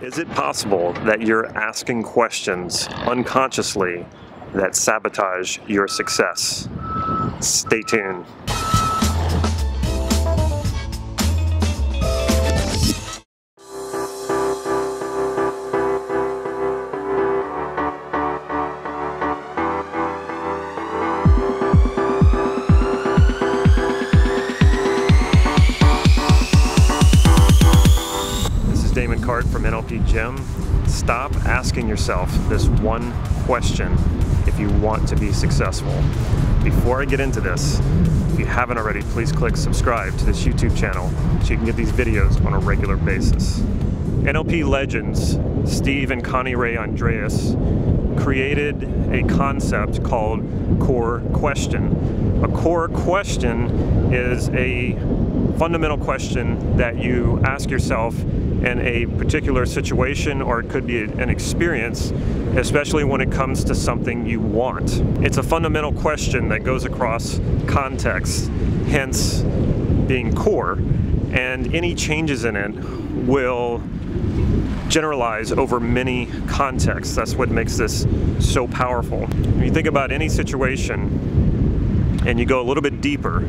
Is it possible that you're asking questions unconsciously that sabotage your success? Stay tuned. Damon Cart from NLP Gym. Stop asking yourself this one question if you want to be successful. Before I get into this, if you haven't already, please click subscribe to this YouTube channel so you can get these videos on a regular basis. NLP legends Steve and Connirae Andreas created a concept called core question. A core question is a fundamental question that you ask yourself in a particular situation, or it could be an experience, especially when it comes to something you want. It's a fundamental question that goes across context, hence being core, and any changes in it will generalize over many contexts. That's what makes this so powerful. When you think about any situation and you go a little bit deeper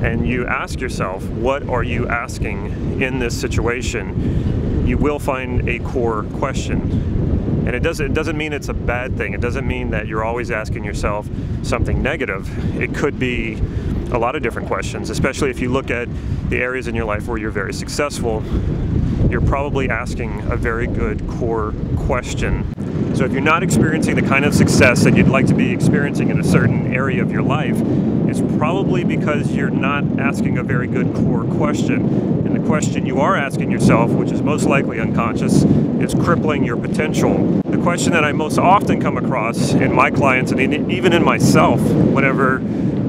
and you ask yourself, what are you asking in this situation? You will find a core question. And it doesn't mean it's a bad thing. It doesn't mean that you're always asking yourself something negative. It could be a lot of different questions, especially if you look at the areas in your life where you're very successful. You're probably asking a very good core question. So if you're not experiencing the kind of success that you'd like to be experiencing in a certain area of your life, it's probably because you're not asking a very good core question. And the question you are asking yourself, which is most likely unconscious, is crippling your potential. The question that I most often come across in my clients and even in myself whenever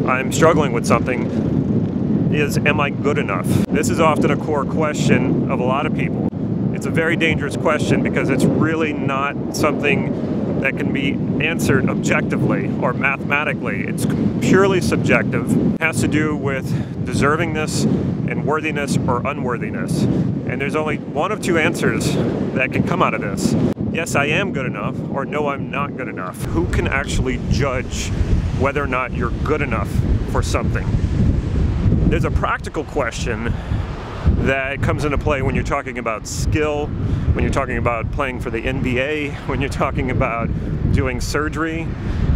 I'm struggling with something is, am I good enough? This is often a core question of a lot of people. It's a very dangerous question because it's really not something that can be answered objectively or mathematically. It's purely subjective. It has to do with deservingness and worthiness or unworthiness. And there's only one of two answers that can come out of this. Yes, I am good enough, or no, I'm not good enough. Who can actually judge whether or not you're good enough for something? There's a practical question that comes into play when you're talking about skill, when you're talking about playing for the NBA, when you're talking about doing surgery.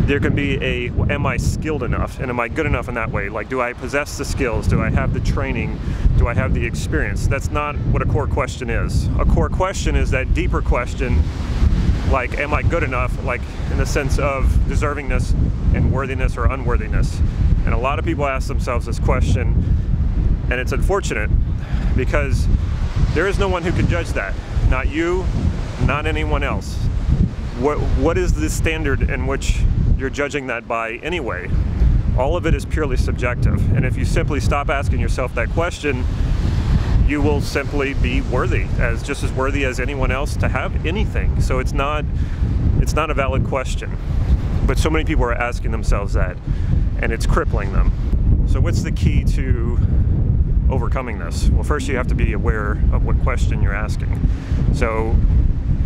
There can be a, am I skilled enough, and am I good enough in that way? Like, do I possess the skills? Do I have the training? Do I have the experience? That's not what a core question is. A core question is that deeper question, like, am I good enough, like in the sense of deservingness and worthiness or unworthiness. And a lot of people ask themselves this question, and it's unfortunate because there is no one who can judge that. Not you, not anyone else. What is the standard in which you're judging that by anyway? All of it is purely subjective. And if you simply stop asking yourself that question, you will simply be worthy, just as worthy as anyone else to have anything. So it's not a valid question. But so many people are asking themselves that, and it's crippling them. So what's the key to overcoming this? Well, first you have to be aware of what question you're asking. So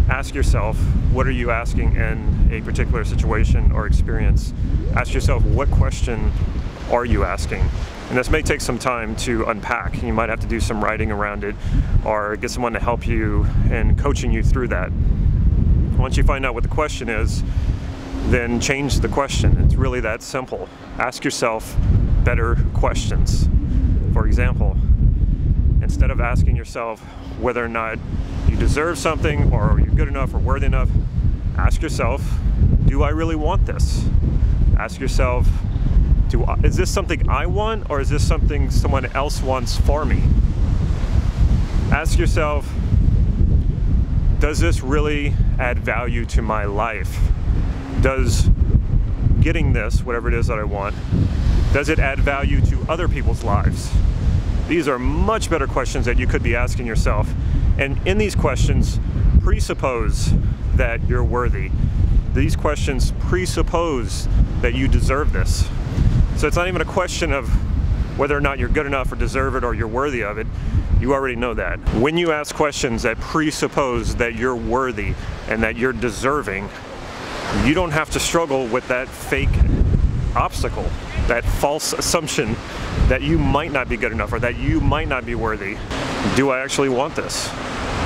ask yourself, what are you asking in a particular situation or experience? Ask yourself, what question are you asking? And this may take some time to unpack. You might have to do some writing around it or get someone to help you in coaching you through that. Once you find out what the question is, then change the question. It's really that simple. Ask yourself better questions. For example, instead of asking yourself whether or not you deserve something or are you good enough or worthy enough, ask yourself, do I really want this? Ask yourself, is this something I want, or is this something someone else wants for me? Ask yourself, does this really add value to my life? Does getting this, whatever it is that I want, does it add value to other people's lives? These are much better questions that you could be asking yourself. And in these questions, presuppose that you're worthy. These questions presuppose that you deserve this. So it's not even a question of whether or not you're good enough or deserve it or you're worthy of it. You already know that. When you ask questions that presuppose that you're worthy and that you're deserving, you don't have to struggle with that fake obstacle, that false assumption that you might not be good enough or that you might not be worthy. Do I actually want this?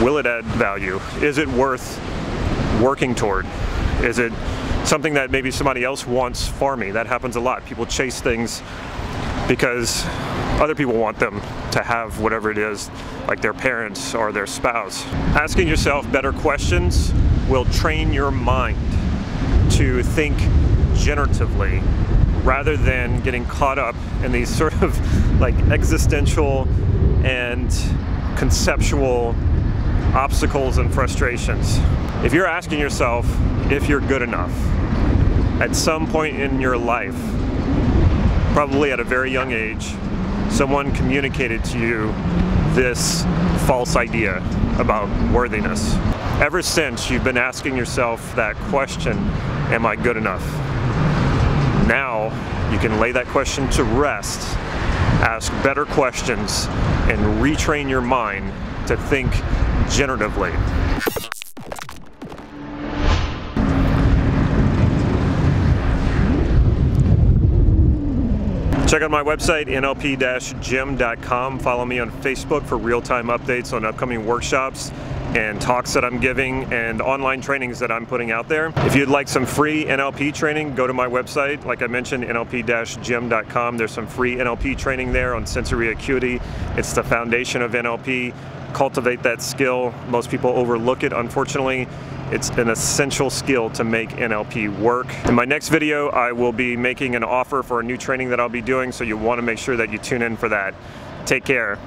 Will it add value? Is it worth working toward? Is it something that maybe somebody else wants for me? That happens a lot. People chase things because other people want them to have whatever it is, like their parents or their spouse. Asking yourself better questions will train your mind to think generatively rather than getting caught up in these sort of like existential and conceptual obstacles and frustrations. If you're asking yourself if you're good enough at some point in your life, probably at a very young age, someone communicated to you this false idea about worthiness. Ever since, you've been asking yourself that question, am I good enough? Now, you can lay that question to rest, ask better questions, and retrain your mind to think generatively. Check out my website, nlp-gym.com. Follow me on Facebook for real-time updates on upcoming workshops and talks that I'm giving and online trainings that I'm putting out there. If you'd like some free NLP training, go to my website. Like I mentioned, nlp-gym.com. There's some free NLP training there on sensory acuity. It's the foundation of NLP. Cultivate that skill. Most people overlook it, unfortunately. It's an essential skill to make NLP work. In my next video, I will be making an offer for a new training that I'll be doing, so you want to make sure that you tune in for that. Take care.